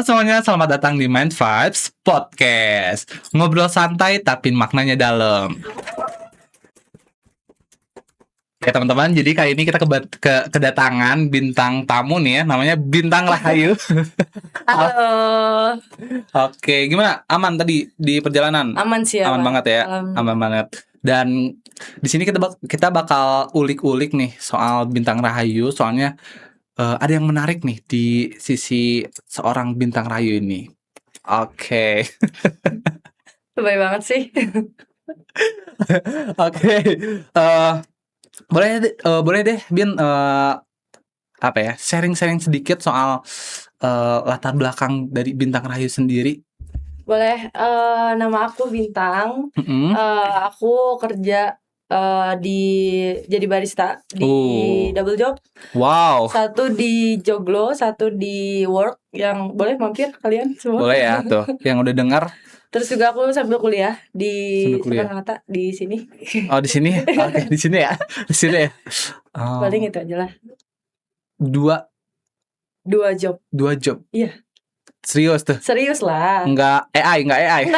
Semuanya, selamat datang di Mind Vibes Podcast. Ngobrol santai tapi maknanya dalam. Ya teman-teman, jadi kali ini kita kedatangan bintang tamu nih ya, namanya Bintang Rahayu. Halo. Oke, gimana? Aman tadi di perjalanan? Aman sih ya, Aman Pak. banget ya, aman banget. Dan di sini kita bakal ulik-ulik nih soal Bintang Rahayu. Soalnya ada yang menarik nih di sisi seorang Bintang Rahayu ini. Oke. Baik banget sih. Oke. Boleh deh Bin, apa ya, sharing sedikit soal latar belakang dari Bintang Rahayu sendiri. Boleh. Nama aku Bintang. Aku kerja jadi barista di Double Job. Wow. Satu di Joglo, satu di Work. Yang boleh mampir kalian semua. Boleh ya tuh, yang udah dengar. Terus juga aku sambil kuliah di Soekarno-Hatta di sini. Oh, di sini. Oke, di sini ya. Di sini ya. Paling itu aja lah. Dua job. Iya. Serius tuh? Serius lah. Enggak AI. Enggak.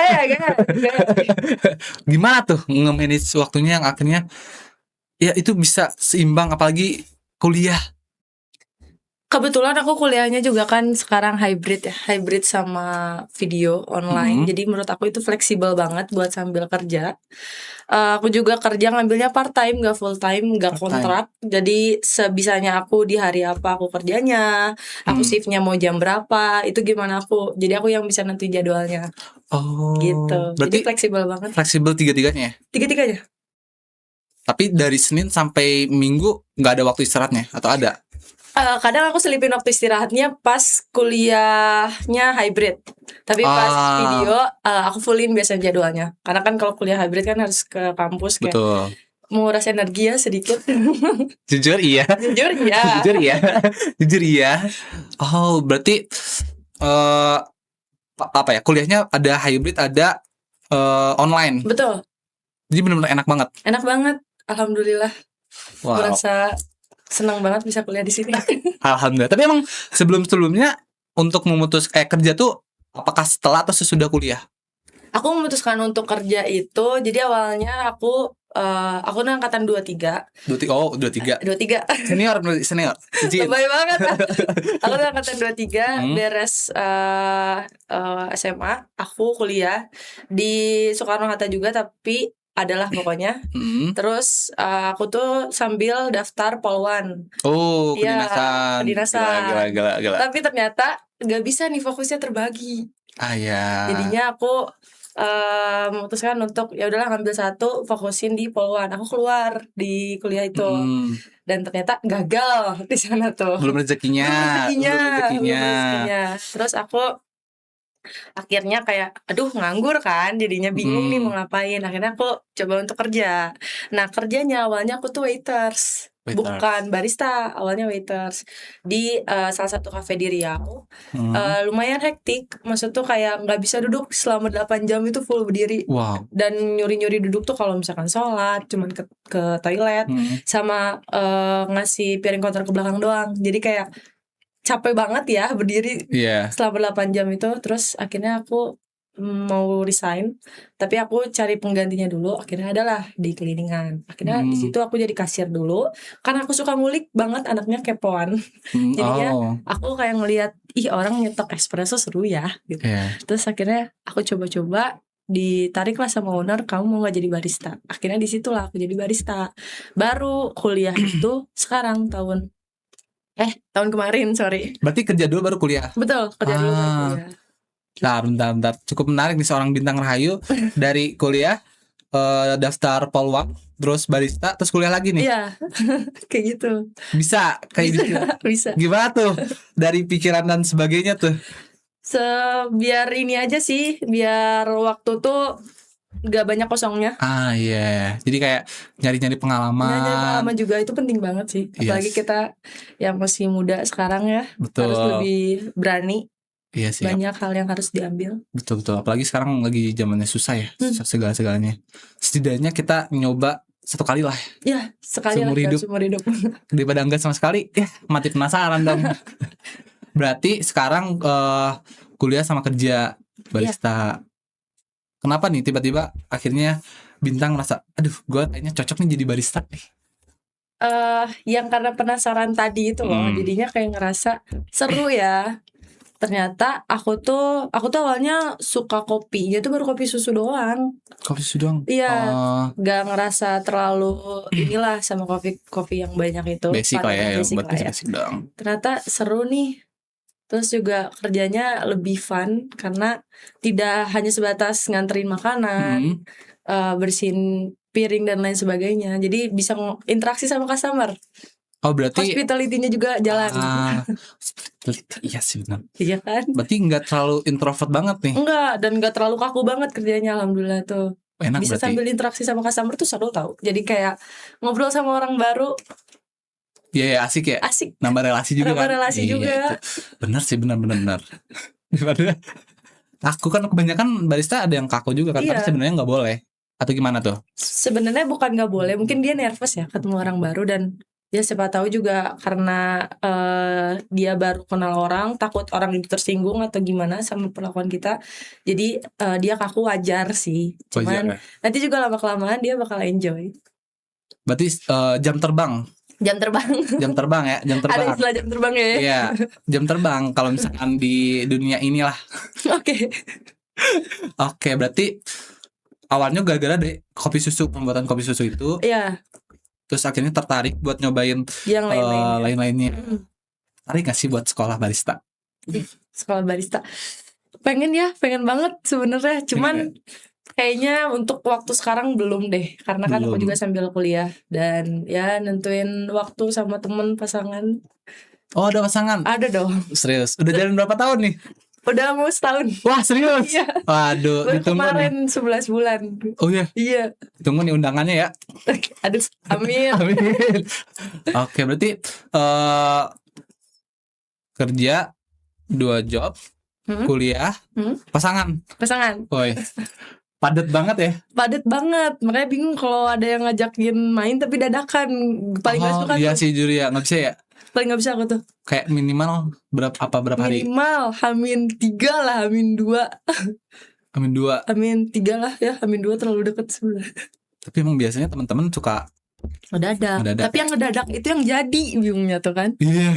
Gimana tuh nge-manage waktunya yang akhirnya ya itu bisa seimbang, apalagi kuliah? Kebetulan aku kuliahnya juga kan sekarang hybrid sama video online. Jadi menurut aku itu fleksibel banget buat sambil kerja. Aku juga kerja ngambilnya part time, gak full time, gak kontrak. Jadi sebisanya aku di hari apa aku kerjanya, aku shiftnya mau jam berapa, itu gimana aku. Jadi aku yang bisa nentuin jadwalnya. Oh, gitu. Jadi fleksibel banget. Fleksibel tiga-tiganya? Tiga-tiganya. Tapi dari Senin sampai Minggu gak ada waktu istirahatnya atau ada? Kadang aku selipin waktu istirahatnya pas kuliahnya hybrid. Tapi pas video aku fullin biasanya jadwalnya. Karena kan kalau kuliah hybrid kan harus ke kampus kayak. Betul. Menguras energi ya sedikit. Jujur iya. Jujur iya. Oh, berarti apa ya? Kuliahnya ada hybrid, ada online. Betul. Jadi benar-benar enak banget. Enak banget. Alhamdulillah. Wow. Merasa senang banget bisa kuliah di sini. Alhamdulillah. Tapi emang sebelumnya untuk kerja tuh apakah setelah atau sesudah kuliah? Aku memutuskan untuk kerja itu, jadi awalnya aku angkatan 23. 23. Senior. Lebay banget. Aku angkatan 23, beres SMA, aku kuliah di Soekarno-Hatta juga, tapi adalah pokoknya. Terus aku tuh sambil daftar Polwan. Oh, kedinasan. Gila. Tapi ternyata gak bisa nih, fokusnya terbagi. Ya. Jadinya aku memutuskan untuk ya udahlah ngambil satu, fokusin di Polwan. Aku keluar di kuliah itu. Dan ternyata gagal di sana tuh. Belum rezekinya. Terus aku akhirnya kayak nganggur kan, jadinya bingung nih mau ngapain. Akhirnya aku coba untuk kerja. Nah, kerjanya awalnya aku tuh waiters. Bukan barista, awalnya waiters di salah satu kafe di Riau. Lumayan hektik, maksud tuh kayak nggak bisa duduk selama 8 jam itu full berdiri. Wow. Dan nyuri duduk tuh kalau misalkan sholat, cuman ke toilet, sama ngasih piring kotor ke belakang doang. Jadi kayak capek banget ya berdiri selama 8 jam itu. Terus akhirnya aku mau resign, tapi aku cari penggantinya dulu. Akhirnya adalah di cleaningan. Akhirnya di situ aku jadi kasir dulu, karena aku suka ngulik banget, anaknya kepoan. Jadinya aku kayak ngelihat orang nyetok espresso seru ya gitu. Terus akhirnya aku coba-coba, ditariklah sama owner, kamu mau nggak jadi barista. Akhirnya disitulah aku jadi barista. Baru kuliah itu sekarang tahun kemarin, sorry. Berarti kerja dulu baru kuliah? Betul, kerja dulu baru kuliah. Bentar. Cukup menarik nih seorang Bintang Rahayu. Dari kuliah, daftar Polwan, terus barista, terus kuliah lagi nih. Iya, kayak gitu. Bisa, kayak gitu. Bisa. Gimana tuh dari pikiran dan sebagainya tuh? Biar ini aja sih, biar waktu tuh gak banyak kosongnya. Iya. Jadi kayak nyari-nyari pengalaman. Nyari pengalaman juga itu penting banget sih. Apalagi kita yang masih muda sekarang ya. Betul. Harus lebih berani. Iya sih. Banyak hal yang harus diambil. Betul. Apalagi sekarang lagi zamannya susah ya, segala-segalanya. Setidaknya kita nyoba satu kali lah. Ya, sekali seumur hidup. Daripada enggak sama sekali, mati penasaran dong. Berarti sekarang kuliah sama kerja barista. Kenapa nih tiba-tiba akhirnya Bintang merasa, aduh gue kayaknya cocok nih jadi barista nih? Yang karena penasaran tadi itu loh, jadinya kayak ngerasa seru ya. Ternyata aku tuh awalnya suka kopinya tuh baru kopi susu doang. Kopi susu doang? Iya, gak ngerasa terlalu inilah sama kopi yang banyak itu. Basic lah ya, basic lah ya. Basic doang. Ternyata seru nih. Terus juga kerjanya lebih fun karena tidak hanya sebatas nganterin makanan, bersihin piring dan lain sebagainya. Jadi bisa interaksi sama customer. Oh berarti hospitality-nya juga jalan. Hospitality, iya sih benar. Iya kan? Berarti nggak terlalu introvert banget nih? Enggak, dan nggak terlalu kaku banget kerjanya, alhamdulillah tuh. Enak bisa berarti. Sambil interaksi sama customer tuh seru tau. Jadi kayak ngobrol sama orang baru. Iya asik ya. Asik. Nambah relasi juga. Nambah relasi juga. Bener sih, benar. Aku kan kebanyakan barista ada yang kaku juga kan, tapi sebenarnya nggak boleh. Atau gimana tuh? Sebenarnya bukan nggak boleh, mungkin dia nervous ya ketemu orang baru, dan ya siapa tahu juga karena dia baru kenal orang, takut orang itu tersinggung atau gimana sama perlakuan kita. Jadi dia kaku, wajar sih. Cuman nanti juga lama-kelamaan dia bakal enjoy. Berarti jam terbang ya, jam terbang. Ada istilah jam terbang ya? Iya, jam terbang kalau misalkan di dunia inilah. Oke, berarti awalnya gara-gara deh pembuatan kopi susu itu. Iya. Terus akhirnya tertarik buat nyobain yang lain-lainnya. Tertarik gak sih buat sekolah barista? Sekolah barista pengen banget sebenarnya, cuman kayaknya untuk waktu sekarang belum deh, karena kan aku juga sambil kuliah dan ya nentuin waktu sama temen pasangan. Oh ada pasangan? Ada dong. Serius? Udah jalan berapa tahun nih? Udah mau setahun. Wah serius? Iya. Waduh, ditunggu kemarin nih. 11 bulan. Oh iya? Iya. Tunggu nih undangannya ya. Aduh, amin. Amin. Oke, berarti kerja 2 job, kuliah, pasangan. Woi, padat banget ya? Padat banget, makanya bingung kalau ada yang ngajakin main tapi dadakan. Paling gak suka iya sih jujur ya, gak bisa ya? Paling gak bisa aku tuh. Kayak minimal berapa hari? Minimal H-3 lah, H-2. H-3 lah ya, H-2 terlalu dekat sebenarnya. Tapi emang biasanya teman-teman suka ngedadak. Tapi yang ngedadak itu yang jadi bingungnya tuh kan. Iya.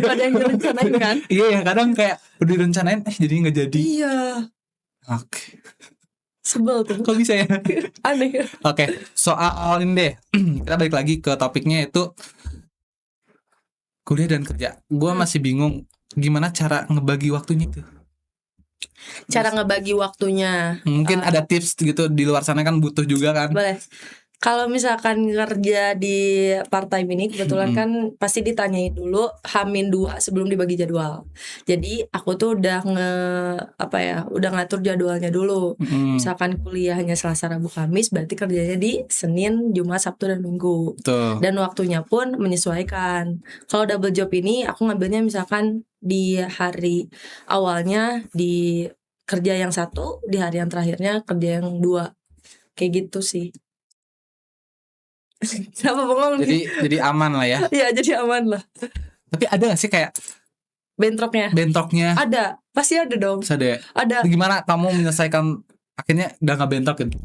Pada yang direncanain kan. Iya, kadang kayak udah direncanain jadi gak jadi. Iya. Oke. Sebel tuh. Kok bisa ya? Aneh. Oke, soal ini deh. Kita balik lagi ke topiknya, itu kuliah dan kerja. Gue masih bingung gimana cara ngebagi waktunya itu. Cara ngebagi waktunya. Mungkin ada tips gitu, di luar sana kan butuh juga kan. Boleh. Kalau misalkan kerja di part time ini kebetulan kan pasti ditanyain dulu H-2 sebelum dibagi jadwal. Jadi aku tuh udah udah ngatur jadwalnya dulu. Misalkan kuliahnya Selasa, Rabu, Kamis, berarti kerjanya di Senin, Jumat, Sabtu, dan Minggu. Dan waktunya pun menyesuaikan. Kalau double job ini aku ngambilnya misalkan di hari awalnya di kerja yang 1, di hari yang terakhirnya kerja yang 2. Kayak gitu sih. Siapa bengong? Jadi aman lah ya. Iya, jadi aman lah. Tapi ada gak sih kayak bentroknya? Ada, pasti ada dong. Ada. Gimana kamu menyelesaikan akhirnya udah gak bentrok gitu?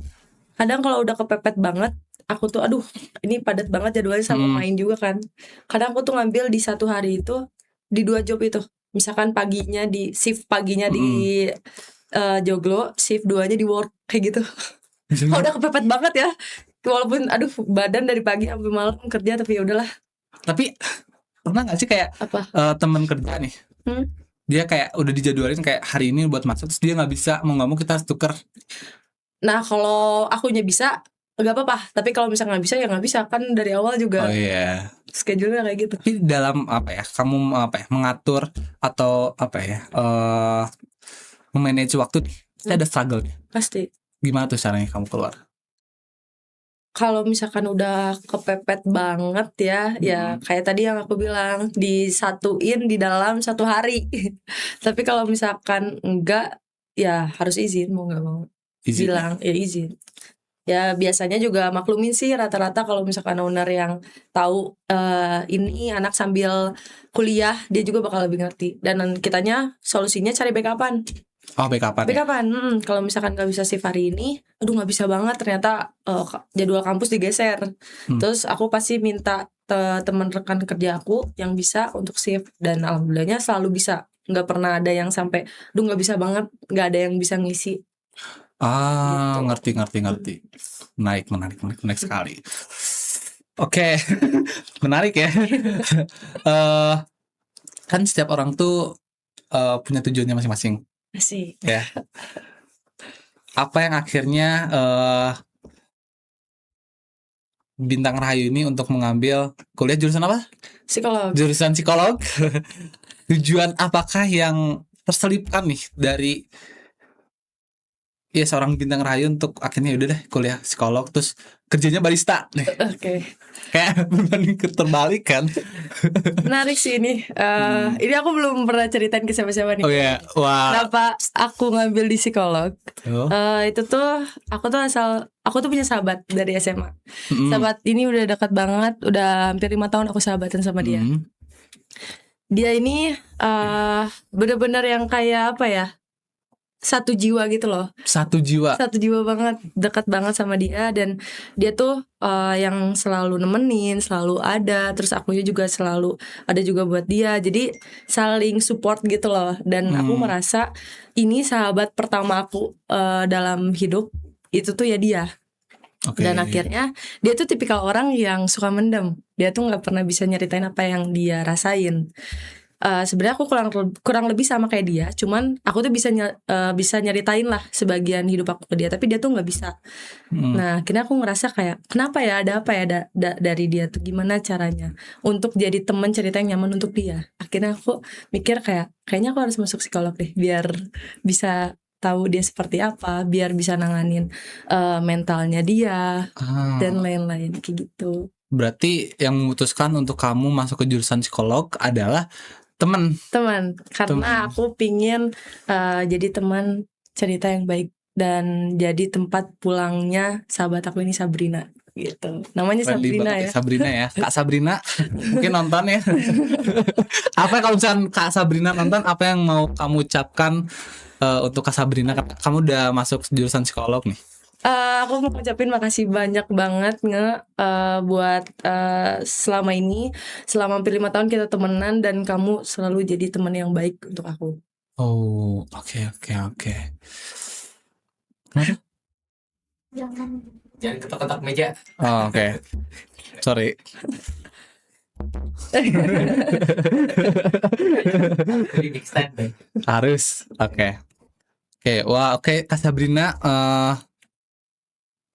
Kadang kalau udah kepepet banget, aku tuh aduh ini padat banget jadwalnya sama main juga kan. Kadang aku tuh ngambil di 1 hari itu di 2 job itu. Misalkan paginya di shift paginya di Joglo, shift 2-nya di work kayak gitu. Kalau udah kepepet banget ya. Walaupun aduh badan dari pagi sampai malam kerja, tapi ya udahlah. Tapi pernah gak sih kayak temen kerja nih, dia kayak udah dijadwalin kayak hari ini buat masuk, terus dia gak bisa, mau gak mau kita harus tuker. Nah kalau akunya bisa gak apa-apa, tapi kalau misalnya gak bisa ya gak bisa, kan dari awal juga schedule-nya kayak gitu. Tapi dalam kamu mengatur atau memanage waktu, pasti ada struggle-nya. Pasti. Gimana tuh caranya kamu keluar? Kalau misalkan udah kepepet banget ya kayak tadi yang aku bilang, disatuin di dalam 1 hari. Tapi kalau misalkan enggak, ya harus izin, mau gak mau. Bilang ya izin. Ya biasanya juga maklumin sih rata-rata kalau misalkan owner yang tahu ini anak sambil kuliah, dia juga bakal lebih ngerti. Dan kitanya solusinya cari backupan. Oh, backupan ya? Kalau misalkan gak bisa shift hari ini, aduh gak bisa banget, ternyata jadwal kampus digeser. Terus aku pasti minta teman rekan kerja aku yang bisa untuk shift. Dan alhamdulillahnya selalu bisa. Gak pernah ada yang sampai duh gak bisa banget, gak ada yang bisa ngisi. Gitu. Ngerti. Menarik sekali. Oke. Menarik ya. Kan setiap orang tuh punya tujuannya masing-masing. Asik. Ya. Apa yang akhirnya Bintang Rahayu ini untuk mengambil kuliah jurusan apa? Psikolog. Jurusan psikolog. Tujuan apakah yang terselipkan nih dari seorang Bintang Rahayu untuk akhirnya udah deh kuliah psikolog terus kerjanya barista nih. Oke. Kayak berbanding terbalik kan. Menarik sih ini. Ini aku belum pernah ceritain ke siapa-siapa nih. Oh ya, wah. Kenapa aku ngambil di psikolog? Itu tuh aku tuh punya sahabat dari SMA. Sahabat ini udah dekat banget, udah hampir 5 tahun aku sahabatan sama dia. Dia ini bener-bener yang kayak apa ya? Satu jiwa gitu loh. Satu jiwa banget, dekat banget sama dia. Dan dia tuh yang selalu nemenin, selalu ada. Terus akunya juga selalu ada juga buat dia. Jadi saling support gitu loh. Dan aku merasa ini sahabat pertama aku dalam hidup. Itu tuh ya dia. Dan akhirnya dia tuh tipikal orang yang suka mendem. Dia tuh gak pernah bisa nyeritain apa yang dia rasain. Sebenarnya aku kurang lebih sama kayak dia, cuman aku tuh bisa nyeritain lah sebagian hidup aku ke dia, tapi dia tuh nggak bisa. Nah akhirnya aku ngerasa kayak kenapa ya, ada apa ya dari dia tuh, gimana caranya untuk jadi teman cerita yang nyaman untuk dia. Akhirnya aku mikir kayaknya aku harus masuk psikolog deh, biar bisa tahu dia seperti apa, biar bisa nanganin mentalnya dia dan lain-lain kayak gitu. Berarti yang memutuskan untuk kamu masuk ke jurusan psikolog adalah teman, karena aku pingin jadi teman cerita yang baik dan jadi tempat pulangnya sahabat aku ini, Sabrina gitu. Namanya Sabrina ya. Sabrina ya. Kak Sabrina mungkin nonton ya. Apa kalau misalkan Kak Sabrina nonton, apa yang mau kamu ucapkan untuk Kak Sabrina? Kamu udah masuk jurusan psikolog nih. Aku mau ucapin makasih banyak banget buat selama ini, selama hampir 5 tahun kita temenan, dan kamu selalu jadi teman yang baik untuk aku. Oh, oke. Jangan ketok-ketok meja. Oh, oke. Sorry. Harus. Oke. Wah, oke, Kak Sabrina,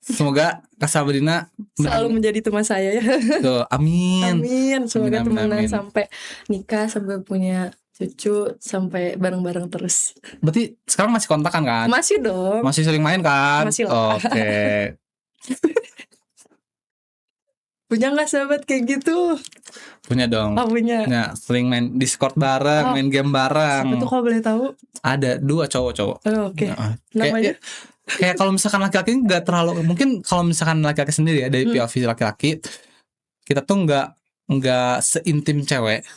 semoga Kak Sabrina selalu menjadi teman saya ya. Tuh, amin. Semoga temenan sampai nikah, sampai punya cucu, sampai bareng-bareng terus. Berarti sekarang masih kontakan kan? Masih dong. Masih sering main kan? Masih lah. Oke. Punya gak sahabat kayak gitu? Punya dong. Oh, punya. Nah, sering main Discord bareng, main game bareng. Siapa tuh kalau boleh tahu? Ada 2 cowok-cowok. Oh, oke. Namanya? Kayak kalau misalkan laki-laki nggak terlalu, mungkin kalau misalkan laki-laki sendiri ya, dari POV laki-laki, kita tuh nggak seintim cewek.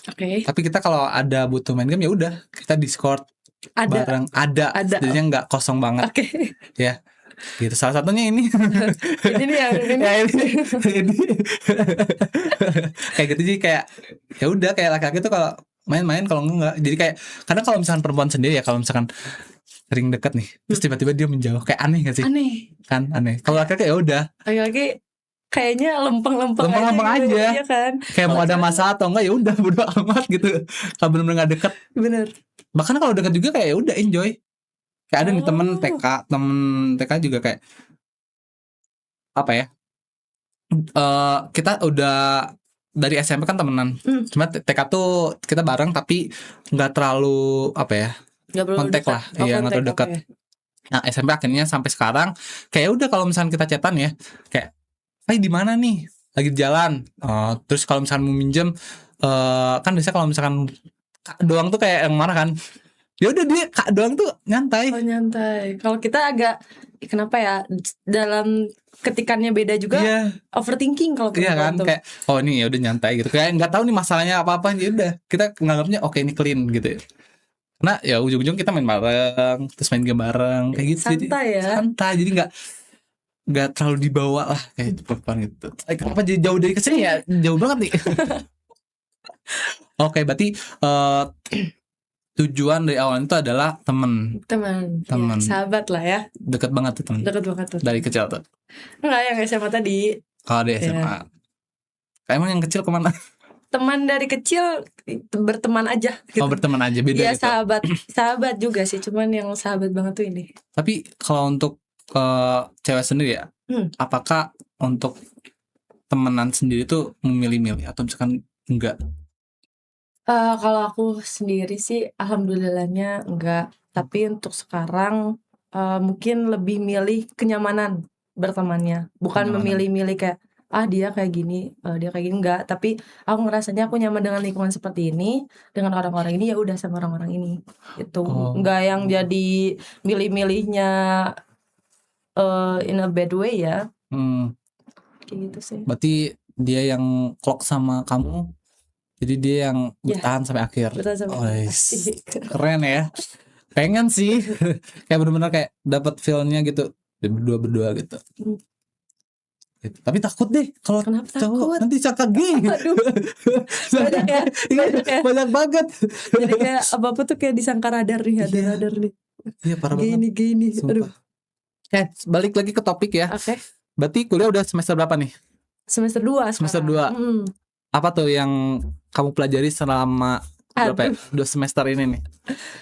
Tapi kita kalau ada butuh main game ya udah kita Discord bareng, ada. Jadinya nggak kosong banget. Ya gitu, salah satunya ini. ini kayak gitu, jadi kayak ya udah, kayak laki-laki tuh kalau main-main, kalau enggak jadi kayak kadang kalau misalkan perempuan sendiri ya, kalau misalkan sering deket nih terus tiba-tiba dia menjauh, kayak aneh gak sih? Aneh. Kalau laki-laki ya udah, laki-laki kayaknya lempeng-lempeng aja gitu, ya kan? Kayak mau ada masalah atau enggak ya udah bodo amat gitu, kalau benar-benar nggak deket. Bener. Bahkan kalau deket juga kayak ya udah enjoy. Kayak ada nih temen TK juga kayak apa ya, kita udah dari SMP kan temenan, cuma TK tuh kita bareng tapi nggak terlalu apa ya, kontak lah, iya nggak terlalu dekat. Nah SMP akhirnya sampai sekarang kayak udah kalau misalkan kita chatan ya kayak, di mana nih, lagi di jalan. Terus kalau misalkan mau minjem, kan biasanya kalau misalkan Kak doang tuh kayak yang marah kan, ya udah dia Kak doang tuh nyantai. Nyantai. Kalau kita agak kenapa ya, dalam ketikannya beda juga. Overthinking kalau kan tuh. kayak ini ya udah nyantai gitu, kayak nggak tahu nih masalahnya apa ya udah kita nganggapnya oke ini clean gitu ya. Nah ya ujung-ujung kita main bareng, terus main game bareng kayak gitu. Santai ya. Santai, jadi nggak terlalu dibawa lah kayak perempuan gitu. Kenapa jadi jauh dari kesini ya? Jauh banget nih. Oke, berarti tujuan dari awal itu adalah teman. Ya, sahabat lah ya. Deket banget tuh teman. Deket banget tuh. Dari kecil tuh. Enggak, yang SMA tadi. Kalau di SMA. Emang yang kecil kemana? Teman dari kecil berteman aja gitu. Berteman aja, beda ya, gitu. sahabat juga sih, cuman yang sahabat banget tuh ini. Tapi kalau untuk cewek sendiri ya, apakah untuk temenan sendiri tuh memilih-milih atau misalkan enggak? Kalau aku sendiri sih alhamdulillahnya enggak. Tapi untuk sekarang mungkin lebih milih kenyamanan bertemannya, bukan memilih-milih kayak dia kayak gini, dia kayak gini, enggak. Tapi aku ngerasanya aku nyaman dengan lingkungan seperti ini, dengan orang-orang ini, ya udah sama orang-orang ini itu. Enggak yang jadi milih-milihnya in a bad way ya. Kayak gitu sih. Berarti dia yang klop sama kamu, jadi dia yang bertahan sampai akhir. Keren ya. Pengen sih kayak bener-bener kayak dapat feel-nya gitu, berdua gitu. Tapi takut deh kalau cowok nanti cakap gay. Banyak ya. Banyak banget. Jadi kayak apa-apa tuh kayak disangka radar nih, radar nih. Iya, parah banget. Gini. Aduh. Balik lagi ke topik ya. Oke. Berarti kuliah udah semester berapa nih? Semester 2 sekarang. Semester 2. Apa tuh yang kamu pelajari selama berapa ya? 2 semester ini nih?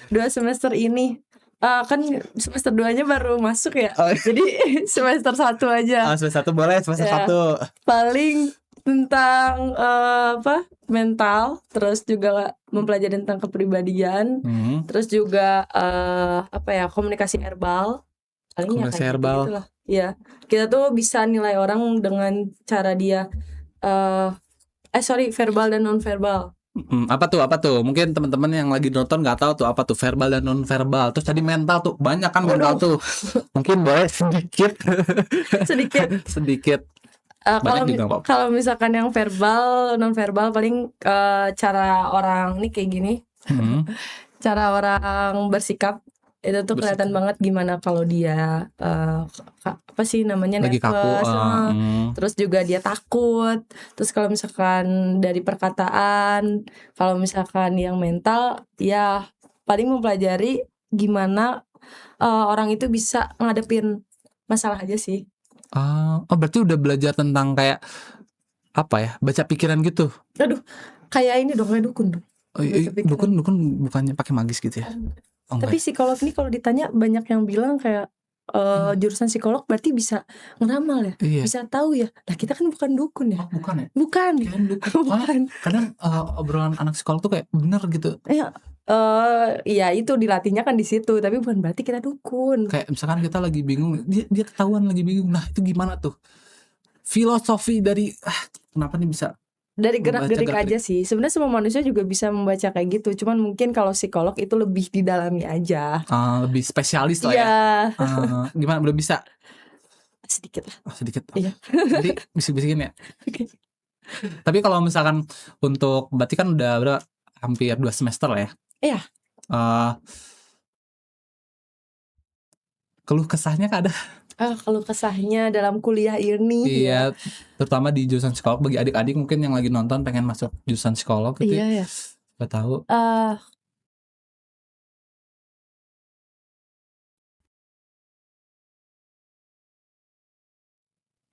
2 semester ini. Kan semester 2-nya baru masuk ya. Jadi semester 1 aja. Semester 1 boleh, semester 1. Paling tentang mental, terus juga mempelajari tentang kepribadian, terus juga komunikasi verbal. Komunikasi verbal. Gitu lah. Ya, kita tuh bisa nilai orang dengan cara dia verbal dan non verbal. Apa tuh? Mungkin teman-teman yang lagi nonton nggak tahu tuh apa tuh verbal dan non verbal. Terus tadi mental tuh banyak kan mental tuh. Mungkin boleh sedikit. Kalau misalkan yang verbal, non verbal paling cara orang ini kayak gini. Cara orang bersikap itu tuh kelihatan banget gimana kalau dia lagi kaku, terus juga dia takut. Terus kalau misalkan dari perkataan, kalau misalkan yang mental ya paling mempelajari gimana orang itu bisa ngadepin masalah aja sih. Berarti udah belajar tentang kayak apa ya, baca pikiran gitu. Aduh, kayak ini dong, kayak dukun dong. Dukun bukannya pakai magis gitu ya? Tapi psikolog ini kalau ditanya banyak yang bilang kayak jurusan psikolog berarti bisa ngeramal ya, bisa tahu ya. Nah kita kan bukan dukun ya. Bukan ya? Bukan. Bukan. Kadang obrolan anak psikolog tuh kayak bener gitu. Iya itu dilatihnya kan di situ, tapi bukan berarti kita dukun. Kayak misalkan kita lagi bingung, dia ketahuan lagi bingung. Nah itu gimana tuh? Filosofi dari kenapa nih bisa? Dari gerak-gerik aja sih. Sebenarnya semua manusia juga bisa membaca kayak gitu. Cuman mungkin kalau psikolog itu lebih didalami aja. Lebih spesialis lah ya. Gimana belum bisa? Sedikit lah. Sedikit. Iya. Jadi bisik-bisikin ya. Okay. Tapi kalau misalkan untuk berarti kan udah hampir 2 semester lah ya. Iya. Keluh kesahnya kan ada? Kalau kesahnya dalam kuliah ini iya, terutama di jurusan psikolog, bagi adik-adik mungkin yang lagi nonton pengen masuk jurusan psikolog gitu. Iya ya. Gak tahu.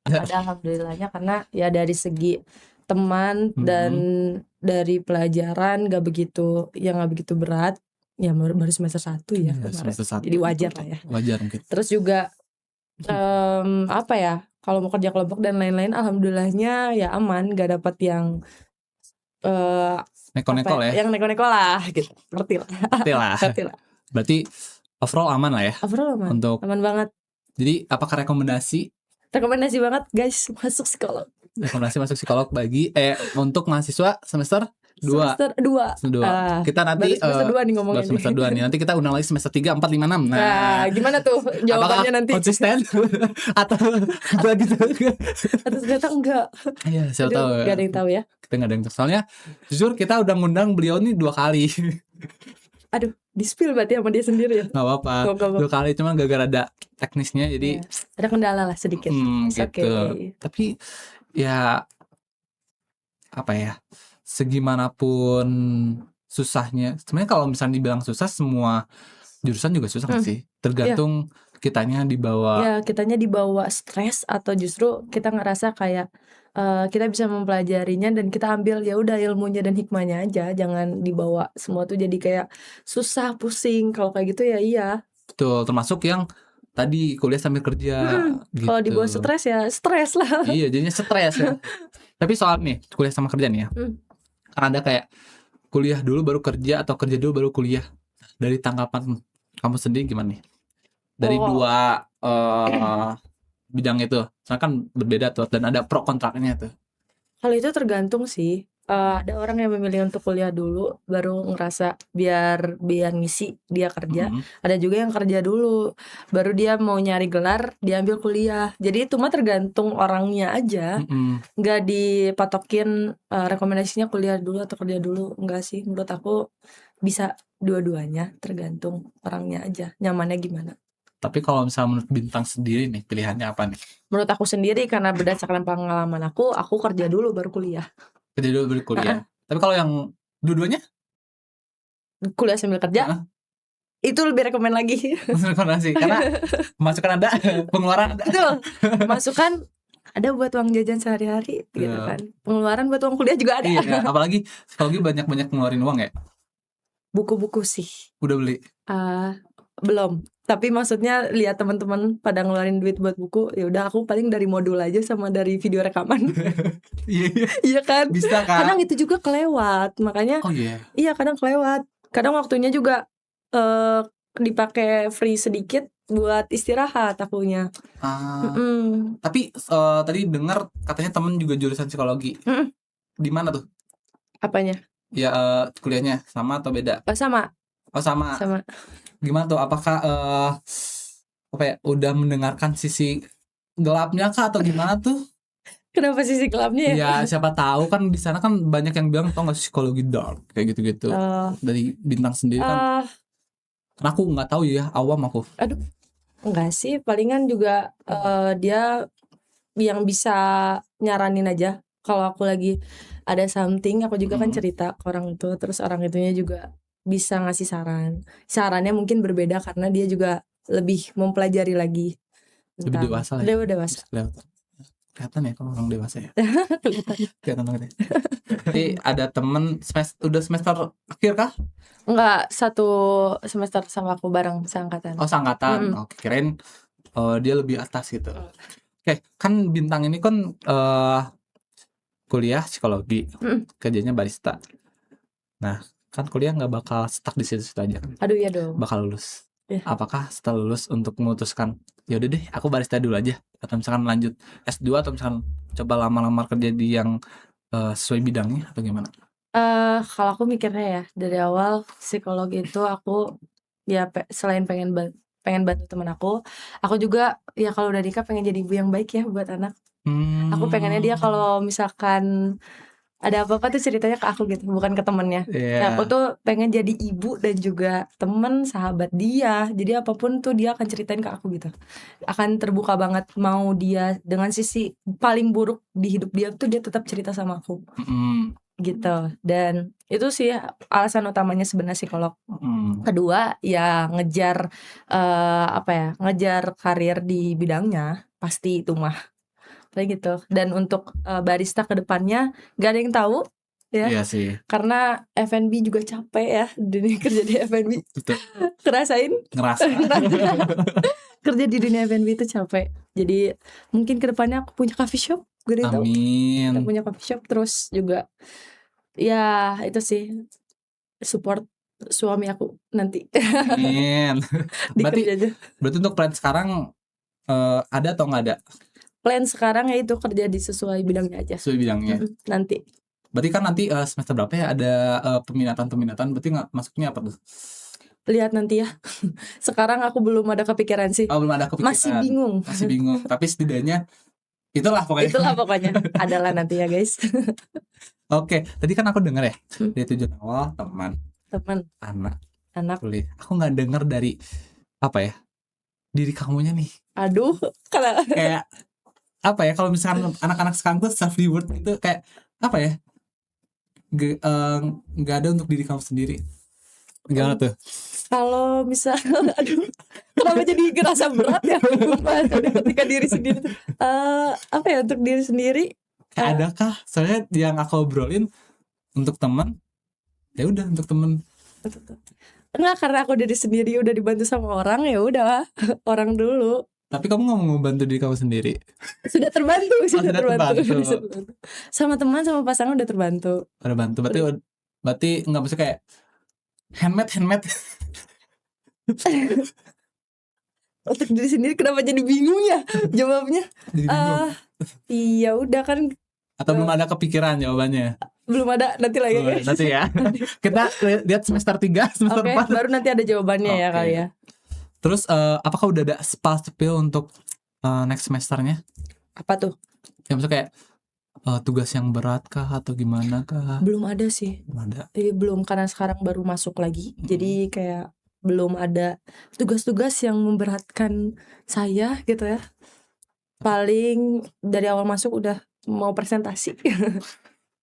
Ada alhamdulillahnya karena ya dari segi teman dan dari pelajaran gak begitu berat. Ya baru semester 1 ya. Semester 1. Jadi wajar lah ya. Wajar mungkin. Terus juga kalau mau kerja kelompok dan lain-lain alhamdulillahnya ya aman, gak dapat yang neko-neko lah ya. Yang neko-neko lah gitu. Ngerti lah. Berarti overall aman lah ya. Overall aman. Aman banget. Jadi apakah rekomendasi banget guys masuk psikolog. Rekomendasi masuk psikolog bagi untuk mahasiswa semester Semester 2. Kita nanti baru semester 2 nih ngomongin. Baru semester 2 nih. Nanti kita undang lagi semester 3, 4, 5, 6. Nah, gimana tuh jawabannya nanti? Konsisten atau gitu? Atau ternyata enggak? Iya, siapa tahu. Gak ada yang tahu ya. Kita gak ada yang tahu. Soalnya jujur kita udah ngundang beliau nih 2 kali. Aduh, di-spill berarti sama dia sendiri ya? Gak apa-apa. 2 kali cuma gara-gara ada teknisnya jadi ada kendala lah sedikit. Gitu. Okay. Tapi ya apa ya, segimanapun susahnya, sebenarnya kalau misalnya dibilang susah, semua jurusan juga susah kan sih, tergantung kitanya dibawa. Kitanya dibawa stres atau justru kita ngerasa kayak kita bisa mempelajarinya dan kita ambil ya udah ilmunya dan hikmahnya aja, jangan dibawa semua tuh jadi kayak susah, pusing. Kalau kayak gitu ya iya. Betul, termasuk yang tadi kuliah sambil kerja. Gitu. Kalau dibawa stres ya stres lah. Iya, jadinya stres ya. Tapi soal nih kuliah sama kerja nih ya, kan ada kayak kuliah dulu baru kerja atau kerja dulu baru kuliah. Dari tanggapan kamu sendiri gimana nih? Dari 2 bidang itu, soalnya kan berbeda tuh dan ada pro kontraknya tuh. Kalau itu tergantung sih. Ada orang yang memilih untuk kuliah dulu baru ngerasa biar ngisi dia kerja. Ada juga yang kerja dulu baru dia mau nyari gelar dia ambil kuliah. Jadi itu mah tergantung orangnya aja. Nggak dipatokin rekomendasinya kuliah dulu atau kerja dulu. Enggak sih, menurut aku bisa dua-duanya, tergantung orangnya aja nyamannya gimana. Tapi kalau misalnya menurut Bintang sendiri nih, pilihannya apa nih? Menurut aku sendiri karena berdasarkan pengalaman aku kerja dulu baru kuliah. Kerja dulu baru kuliah. Tapi kalau yang dua-duanya? Kuliah sambil kerja? Itu lebih rekomen lagi. Rekomendasi karena masukan ada, pengeluaran ada. Betul. Masukan ada buat uang jajan sehari-hari gitu kan. Pengeluaran buat uang kuliah juga ada. Iya, apalagi psikologi banyak-banyak ngeluarin uang ya. Buku-buku sih. Udah beli? Belum. Tapi maksudnya lihat teman-teman pada ngeluarin duit buat buku, ya udah aku paling dari modul aja sama dari video rekaman. Iya kan? Bisa kan? Kadang itu juga kelewat, makanya. Iya, kadang kelewat. Kadang waktunya juga dipakai free sedikit buat istirahat akunya. Tapi tadi dengar katanya temen juga jurusan psikologi. Di mana tuh? Apanya? Ya kuliahnya sama atau beda? Sama. Oh sama. Gimana tuh? Apakah udah mendengarkan sisi gelapnya kah atau gimana tuh? Kenapa sisi gelapnya ya? Ya siapa tahu kan di sana kan banyak yang bilang tau nggak psikologi dark kayak gitu-gitu. Dari Bintang sendiri kan. Karena aku nggak tahu ya, awam aku. Aduh, enggak sih. Palingan juga dia yang bisa nyaranin aja. Kalau aku lagi ada something, aku juga kan cerita ke orang itu, terus orang itunya juga bisa ngasih sarannya mungkin berbeda karena dia juga lebih mempelajari lagi lebih dewasa lah ya. Dewasa kelihatan ya kalau orang dewasa ya. Kelihatan banget ya. Jadi ada temen udah semester akhir kah? Enggak, 1 semester sama aku bareng seangkatan. Oh seangkatan. Oke, kirain dia lebih atas gitu. Oke, kan Bintang ini kan kuliah psikologi, kerjanya barista. Nah kan kuliah nggak bakal stuck di situ aja kan? Aduh iya dong. Bakal lulus. Apakah setelah lulus untuk memutuskan ya udah deh aku barista dulu aja, atau misalkan lanjut S2 atau misalkan coba lamar-lamar kerja di yang sesuai bidangnya atau gimana? Kalau aku mikirnya ya dari awal psikologi itu aku ya selain pengen bantu teman aku juga ya kalau udah nikah pengen jadi ibu yang baik ya buat anak. Aku pengennya dia kalau misalkan ada apa-apa tuh ceritanya ke aku gitu, bukan ke temennya. Nah, aku tuh pengen jadi ibu dan juga temen, sahabat dia. Jadi apapun tuh dia akan ceritain ke aku gitu. Akan terbuka banget, mau dia dengan sisi paling buruk di hidup dia tuh dia tetap cerita sama aku. Gitu. Dan itu sih alasan utamanya sebenarnya psikolog. Kedua ya ngejar ngejar karir di bidangnya, pasti itu mah. Kayak gitu. Dan untuk barista ke depannya gak ada yang tahu ya. Iya sih. Karena F&B juga capek ya, dunia kerja di F&B. Ngerasa kerja di dunia F&B itu capek. Jadi mungkin ke depannya aku punya coffee shop, gue udah tahu. Kita punya coffee shop, terus juga ya itu sih support suami aku nanti. Amin. Berarti untuk plan sekarang ada atau nggak ada? Plan sekarang ya itu kerja di sesuai bidangnya aja. Sesuai bidangnya. Nanti. Berarti kan nanti semester berapa ya ada peminatan, berarti nggak masuknya apa tuh? Lihat nanti ya. Sekarang aku belum ada kepikiran sih. Oh, belum ada kepikiran. Masih bingung. Tapi setidaknya itulah pokoknya. Adalah nanti ya guys. Oke, tadi kan aku dengar ya dari tujuan awal teman, anak, kuliah. Aku nggak dengar dari apa ya diri kamunya nih. Aduh, kayak apa ya, kalau misalkan anak-anak sekarang tuh self reward gitu, kayak apa ya, nggak ada untuk diri kamu sendiri. Gimana tuh? Kalau misalnya, aduh, kenapa jadi ngerasa berat ya ketika diri sendiri tuh. Apa ya untuk diri sendiri? Adakah? Soalnya yang aku obrolin untuk teman, ya udah untuk teman. Enggak, karena aku diri sendiri udah dibantu sama orang, ya udah orang dulu. Tapi kamu nggak mau membantu diri kamu sendiri? Sudah terbantu. Sudah terbantu. Sama teman, sama pasangan udah terbantu. Udah bantu. Berarti nggak bisa kayak handmade. Untuk diri sendiri kenapa jadi bingung ya jawabnya? Iya udah kan. Atau belum ada kepikiran jawabannya? Belum ada, nanti lagi. Nanti ya. Kita lihat semester 3, semester 4. Baru nanti ada jawabannya ya kali ya. Terus apakah udah ada spil untuk next semesternya? Apa tuh? Ya maksudnya kayak tugas yang berat kah atau gimana kah? Belum ada sih. Belum ada. Belum, karena sekarang baru masuk lagi. Jadi kayak belum ada tugas-tugas yang memberatkan saya gitu ya. Paling dari awal masuk udah mau presentasi.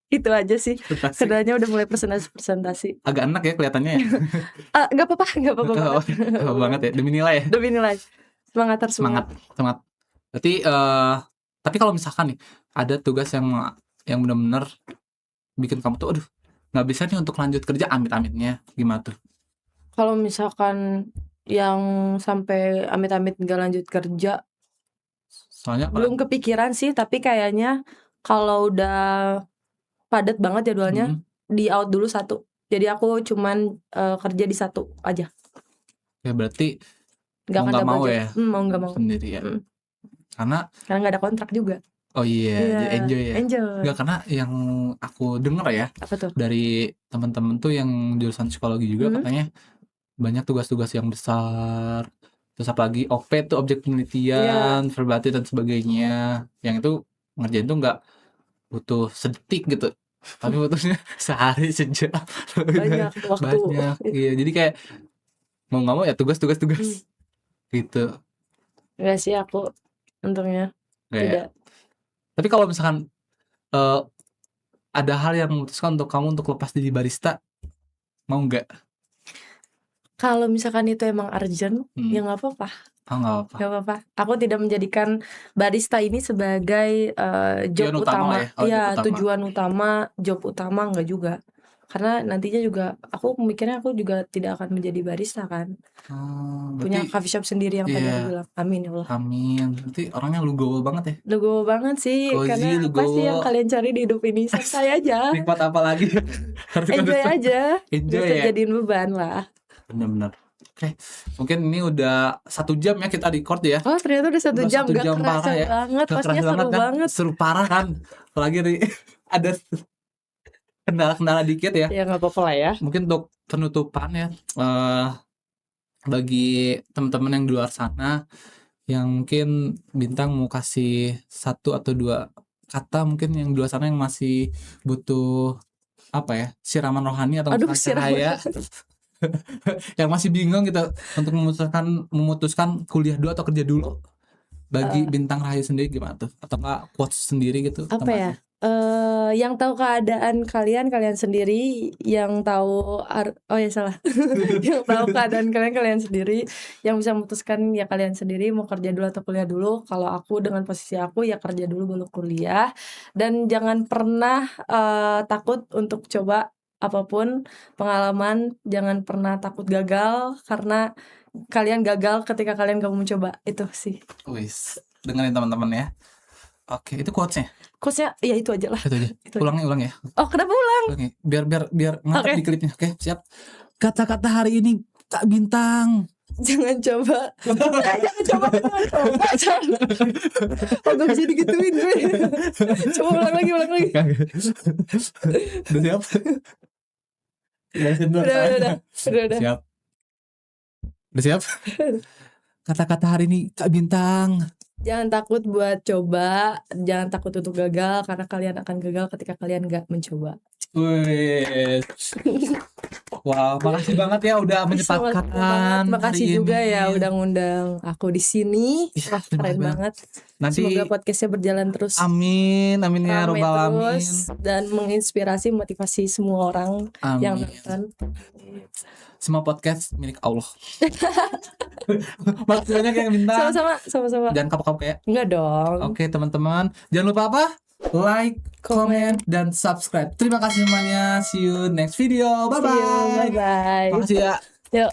Itu aja sih. Kerjanya udah mulai presentasi. Agak enak ya kelihatannya ya. Gak apa-apa banget ya, demi nilai ya. Demi nilai. Semangat. Berarti tapi kalau misalkan nih ada tugas yang benar-benar bikin kamu tuh aduh nggak bisa nih untuk lanjut kerja, amit-amitnya gimana tuh? Kalau misalkan yang sampai amit-amit nggak lanjut kerja, soalnya belum kepikiran sih, tapi kayaknya kalau udah padat banget jadwalnya di out dulu 1. Jadi aku cuman kerja di 1 aja. Ya berarti nggak mau ya? Nggak mau sendiri ya. Karena nggak ada kontrak juga. Oh iya, enjoy ya. Enggak, karena yang aku dengar ya, apa tuh? Dari teman-teman tuh yang jurusan psikologi juga katanya banyak tugas-tugas yang besar. Terus apalagi OP tuh objek penelitian, verbati dan sebagainya. Yang itu ngerjain tuh nggak butuh sedetik gitu, tapi butuhnya sehari sejam. Banyak waktu. Iya, jadi kayak mau nggak mau ya tugas gitu. Enggak sih aku untungnya tidak. Tapi kalau misalkan ada hal yang memutuskan untuk kamu untuk lepas jadi barista, mau nggak? Kalau misalkan itu emang urgent, ya nggak apa-apa. Nggak apa-apa. Aku tidak menjadikan barista ini sebagai job utama. Tujuan utama, job utama enggak juga. Karena nantinya juga aku mikirnya aku juga tidak akan menjadi barista kan. Punya coffee shop sendiri yang tadi aku bilang. Amin ya Allah. Amin. Berarti orangnya legowo banget ya? Legowo banget sih. Karena apa sih yang kalian cari di hidup ini? Santai aja. Nikmat apa lagi? Enjoy aja. Enjoy ya. Jadiin beban lah. Benar-benar. Oke, mungkin ini udah 1 jam ya kita record ya. Oh ternyata udah 1 jam. Gak kerasa ya. Banget. Pastinya seru banget. Seru parah kan. Apalagi ada kendala-kendala dikit ya. Ya gak apa-apa lah ya. Mungkin untuk penutupan ya, bagi teman-teman yang di luar sana yang mungkin Bintang mau kasih 1 atau 2 kata mungkin yang di luar sana yang masih butuh apa ya, siraman rohani atau cahaya. Yang masih bingung gitu untuk memutuskan kuliah dulu atau kerja dulu. Bagi Bintang Rahayu sendiri gimana tuh? Atau enggak quotes sendiri gitu? Apa ya? Yang tahu keadaan kalian sendiri, yang tahu yang tahu keadaan kalian sendiri, yang bisa memutuskan ya kalian sendiri mau kerja dulu atau kuliah dulu. Kalau aku dengan posisi aku ya kerja dulu baru kuliah, dan jangan pernah takut untuk coba apapun pengalaman. Jangan pernah takut gagal, karena kalian gagal ketika kalian gak mau mencoba. Itu sih. Wis, dengerin teman-teman ya. Oke, itu quotesnya ya itu aja lah. Itu aja. Ulang ya. Oh, kenapa ulang? Biar ngangkat di klipnya. Oke, siap. Kata-kata hari ini Kak Bintang. Jangan coba. Oh, gak bisa digituin gue. Coba ulang lagi. Udah siap? Udah. Siap. Udah siap? Kata-kata hari ini Kak Bintang. Jangan takut buat coba, jangan takut untuk gagal karena kalian akan gagal ketika kalian gak mencoba. Wih. Wow, makasih banget ya udah menyempatkan. Makasih juga ya udah ngundang aku di sini. Ya, Keren banget. Nanti semoga podcastnya berjalan terus. Amin ya robbal alamin. Dan menginspirasi, motivasi semua orang yang nonton. Semua podcast milik Allah. Makasih banyak ya Bintang. Sama-sama. Jangan kapok-kapok ya. Enggak dong. Oke teman-teman, jangan lupa apa? Like, comment, dan subscribe. Terima kasih semuanya. See you next video. Bye bye. Bye. Makasih ya. Yuk.